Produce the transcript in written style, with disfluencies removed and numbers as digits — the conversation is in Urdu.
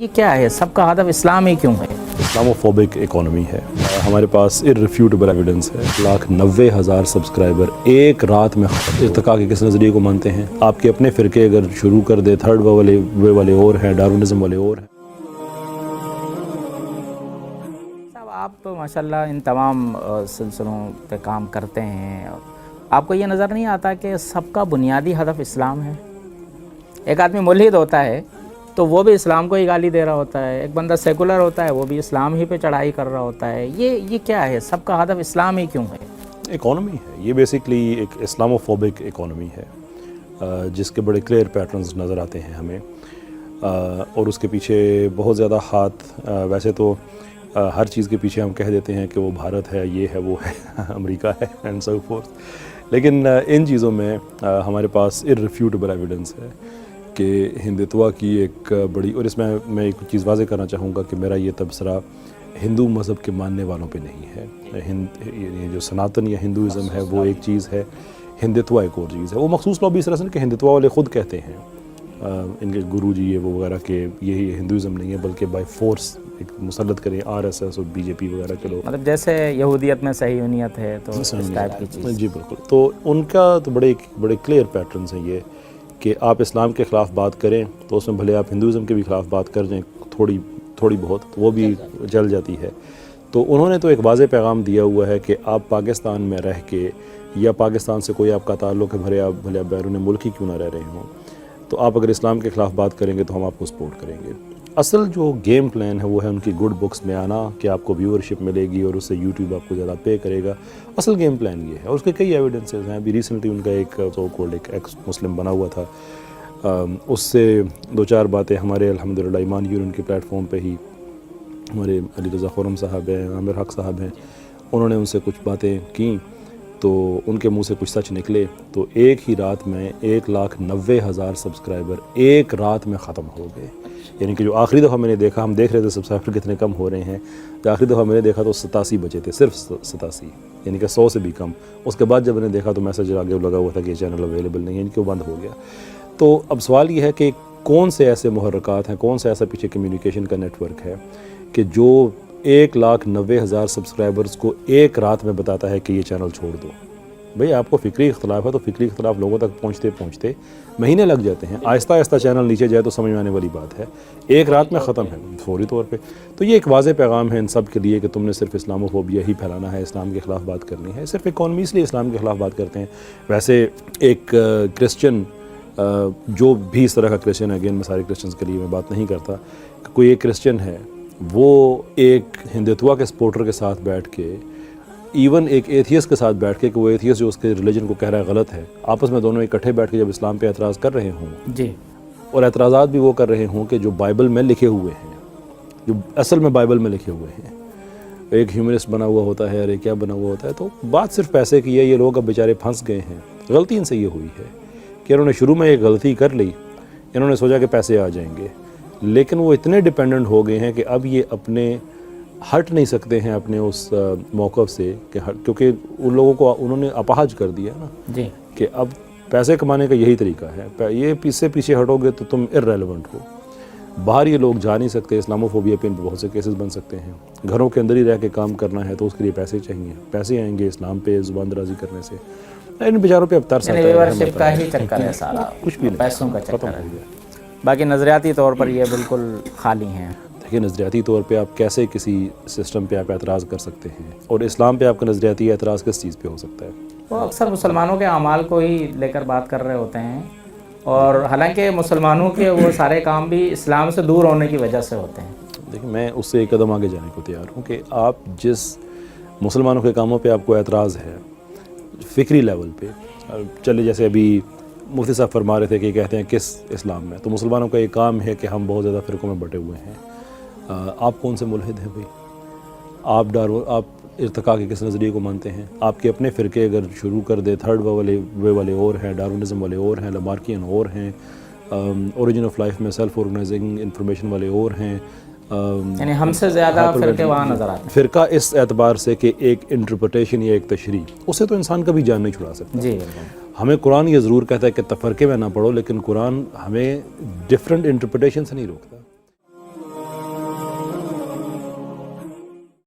یہ کیا ہے؟ سب کا ہدف اسلام ہی کیوں ہے؟ اسلاموفوبک اکانومی ہے. ہمارے پاس irrefutable ایویڈنس ہے. 1,90,000 سبسکرائبر ایک رات میں ارتقاء کے کس نظریے کو مانتے ہیں؟ آپ کے اپنے فرقے اگر شروع کر دے تھرڈ وے والے اور ہیں، ڈارونزم والے اور ہیں. صاحب آپ تو ماشاءاللہ ان تمام سلسلوں پہ کام کرتے ہیں. آپ کو یہ نظر نہیں آتا کہ سب کا بنیادی ہدف اسلام ہے؟ ایک آدمی ملحد ہوتا ہے تو وہ بھی اسلام کو ہی گالی دے رہا ہوتا ہے، ایک بندہ سیکولر ہوتا ہے وہ بھی اسلام ہی پہ چڑھائی کر رہا ہوتا ہے. یہ کیا ہے؟ سب کا ہدف اسلام ہی کیوں ہے؟ اکانومی ہے یہ، بیسکلی ایک اسلاموفوبک اکانومی ہے جس کے بڑے کلیئر پیٹرنز نظر آتے ہیں ہمیں، اور اس کے پیچھے بہت زیادہ ہاتھ. ویسے تو ہر چیز کے پیچھے ہم کہہ دیتے ہیں کہ وہ بھارت ہے، یہ ہے، وہ ہے، امریکہ ہے اینڈ سو فورتھ، لیکن ان چیزوں میں ہمارے پاس irrefutable ایویڈنس ہے کہ ہندوتوا کی ایک بڑی، اور اس میں ایک چیز واضح کرنا چاہوں گا کہ میرا یہ تبصرہ ہندو مذہب کے ماننے والوں پہ نہیں ہے. یعنی جو سناتن یا ہندوازم ہے وہ ایک چیز ہے، ہندوتوا ایک اور چیز ہے. وہ مخصوص لوگ بھی اس طرح سے کہ ہندوتوا والے خود کہتے ہیں، ان کے گرو جی یہ وہ وغیرہ کہ یہی ہندوازم نہیں ہے بلکہ بائی فورس ایک مسلط کریں RSS اور BJP وغیرہ کے لوگ، مطلب جیسے یہودیت میں صہیونیت ہے تو اس ٹائپ کی چیز. جی بالکل. تو ان کا تو بڑے کلیئر پیٹرنز ہیں یہ کہ آپ اسلام کے خلاف بات کریں تو اس میں بھلے آپ ہندوازم کے بھی خلاف بات کر جائیں تھوڑی بہت وہ بھی چل جاتی ہے. تو انہوں نے تو ایک واضح پیغام دیا ہوا ہے کہ آپ پاکستان میں رہ کے یا پاکستان سے کوئی آپ کا تعلق ہے، بھلے آپ بیرون ملک ہی کیوں نہ رہ رہے ہوں، تو آپ اگر اسلام کے خلاف بات کریں گے تو ہم آپ کو سپورٹ کریں گے. اصل جو گیم پلان ہے وہ ہے ان کی گڈ بکس میں آنا کہ آپ کو ویورشپ ملے گی اور اس سے یوٹیوب آپ کو زیادہ پے کرے گا. اصل گیم پلان یہ ہے، اور اس کے کئی ایویڈنسز ہیں. ابھی ریسنٹلی ان کا ایک سو کولڈ ایک ایکس مسلم بنا ہوا تھا، اس سے دو چار باتیں ہمارے الحمدللہ ایمان یونین کے پلیٹ فارم پہ ہی ہمارے علی رضا خرم صاحب ہیں، عامر حق صاحب ہیں، انہوں نے ان سے کچھ باتیں کیں تو ان کے منہ سے کچھ سچ نکلے. تو ایک ہی رات میں 1,90,000 سبسکرائبر ایک رات میں ختم ہو گئے. یعنی کہ جو آخری دفعہ میں نے دیکھا، ہم دیکھ رہے تھے سبسکرائبر کتنے کم ہو رہے ہیں، تو آخری دفعہ میں نے دیکھا تو 87 بچے تھے، صرف 87، یعنی کہ 100 سے بھی کم. اس کے بعد جب میں نے دیکھا تو میسج آگے لگا ہوا تھا کہ یہ چینل اویلیبل نہیں ہے، یعنی کہ وہ بند ہو گیا. تو اب سوال یہ ہے کہ کون سے ایسے محرکات ہیں، کون سے ایسا پیچھے کمیونیکیشن کا نیٹ ورک ہے کہ جو 1,90,000 سبسکرائبرز کو ایک رات میں بتاتا ہے کہ یہ چینل چھوڑ دو. بھئی آپ کو فکری اختلاف ہے تو فکری اختلاف لوگوں تک پہنچتے مہینے لگ جاتے ہیں. آہستہ آہستہ چینل نیچے جائے تو سمجھ میں آنے والی بات ہے، ایک رات میں ختم ہے فوری طور پہ. تو یہ ایک واضح پیغام ہے ان سب کے لیے کہ تم نے صرف اسلاموفوبیا ہی پھیلانا ہے، اسلام کے خلاف بات کرنی ہے. صرف اکانومی اس لیے اسلام کے خلاف بات کرتے ہیں. ویسے ایک کرسچن، جو بھی اس طرح کا کرسچن ہے، اگین میں سارے کرسچنز کے لیے میں بات نہیں کرتا، کہ کوئی ایک کرسچن ہے وہ ایک ہندوتوا کے سپورٹر کے ساتھ بیٹھ کے، ایون ایک ایتھیس کے ساتھ بیٹھ کے، کہ وہ ایتھیس جو اس کے ریلیجن کو کہہ رہا ہے غلط ہے، آپس میں دونوں اکٹھے بیٹھ کے جب اسلام پہ اعتراض کر رہے ہوں جی، اور اعتراضات بھی وہ کر رہے ہوں کہ جو بائبل میں لکھے ہوئے ہیں، جو اصل میں بائبل میں لکھے ہوئے ہیں، ایک ہیومنسٹ بنا ہوا ہوتا ہے اور ایک کیا بنا ہوا ہوتا ہے. تو بات صرف پیسے کی ہے. یہ لوگ اب بیچارے پھنس گئے ہیں. غلطی ان سے یہ ہوئی ہے کہ انہوں نے شروع میں ایک غلطی کر لی، انہوں نے سوچا کہ پیسے آ جائیں گے، لیکن وہ اتنے ڈیپینڈنٹ ہو گئے ہیں کہ اب یہ اپنے ہٹ نہیں سکتے ہیں اپنے اس موقف سے، کہ کیونکہ ان لوگوں کو انہوں نے اپاہج کر دیا نا جی، کہ اب پیسے کمانے کا یہی طریقہ ہے، یہ پیچھے ہٹو گے تو تم irrelevant ہو. باہر یہ لوگ جا نہیں سکتے. اسلاموفوبیا پہ ان پہ بہت سے کیسز بن سکتے ہیں. گھروں کے اندر ہی رہ کے کام کرنا ہے تو اس کے لیے پیسے چاہیے، پیسے آئیں گے اسلام پہ زبان درازی کرنے سے. ان بیچاروں پہ اب ترس آتا ہے. ویورشپ کا ہی چکر ہے سارا، کچھ بھی نہیں، پیسوں کا ختم چکر ہو ہے. گیا. باقی نظریاتی طور پر یہ بالکل خالی ہیں. دیکھیے نظریاتی طور پہ آپ کیسے کسی سسٹم پہ آپ اعتراض کر سکتے ہیں، اور اسلام پہ آپ کا نظریاتی اعتراض کس چیز پہ ہو سکتا ہے؟ وہ اکثر مسلمانوں کے اعمال کو ہی لے کر بات کر رہے ہوتے ہیں، اور حالانکہ مسلمانوں کے وہ سارے کام بھی اسلام سے دور ہونے کی وجہ سے ہوتے ہیں. دیکھیں میں اس سے ایک قدم آگے جانے کو تیار ہوں کہ آپ جس مسلمانوں کے کاموں پہ آپ کو اعتراض ہے فکری لیول پہ، چلے جیسے ابھی مفتی صاحب فرما رہے تھے کہ کہتے ہیں کس اسلام میں، تو مسلمانوں کا ایک کام ہے کہ ہم بہت زیادہ فرقوں میں بٹے ہوئے ہیں. آپ کون سے ملحد ہیں بھائی؟ آپ ارتقاء کے کس نظریے کو مانتے ہیں؟ آپ کے اپنے فرقے اگر شروع کر دے تھرڈ وے والے اور ہیں، ڈارونزم والے اور ہیں، لامارکین اور ہیں، اوریجن آف لائف میں سیلف آرگنائزنگ انفارمیشن والے اور ہیں. یعنی ہم سے زیادہ فرقے وہاں نظر آتے ہیں. فرقہ اس اعتبار سے کہ ایک انٹرپریٹیشن یا ایک تشریح، اس سے تو انسان کبھی جان نہیں چھڑا سکتا. جی، ہمیں قرآن یہ ضرور کہتا ہے کہ تفرقے میں نہ پڑھو، لیکن قرآن ہمیں ڈفرینٹ انٹرپریٹیشن سے نہیں روکتا.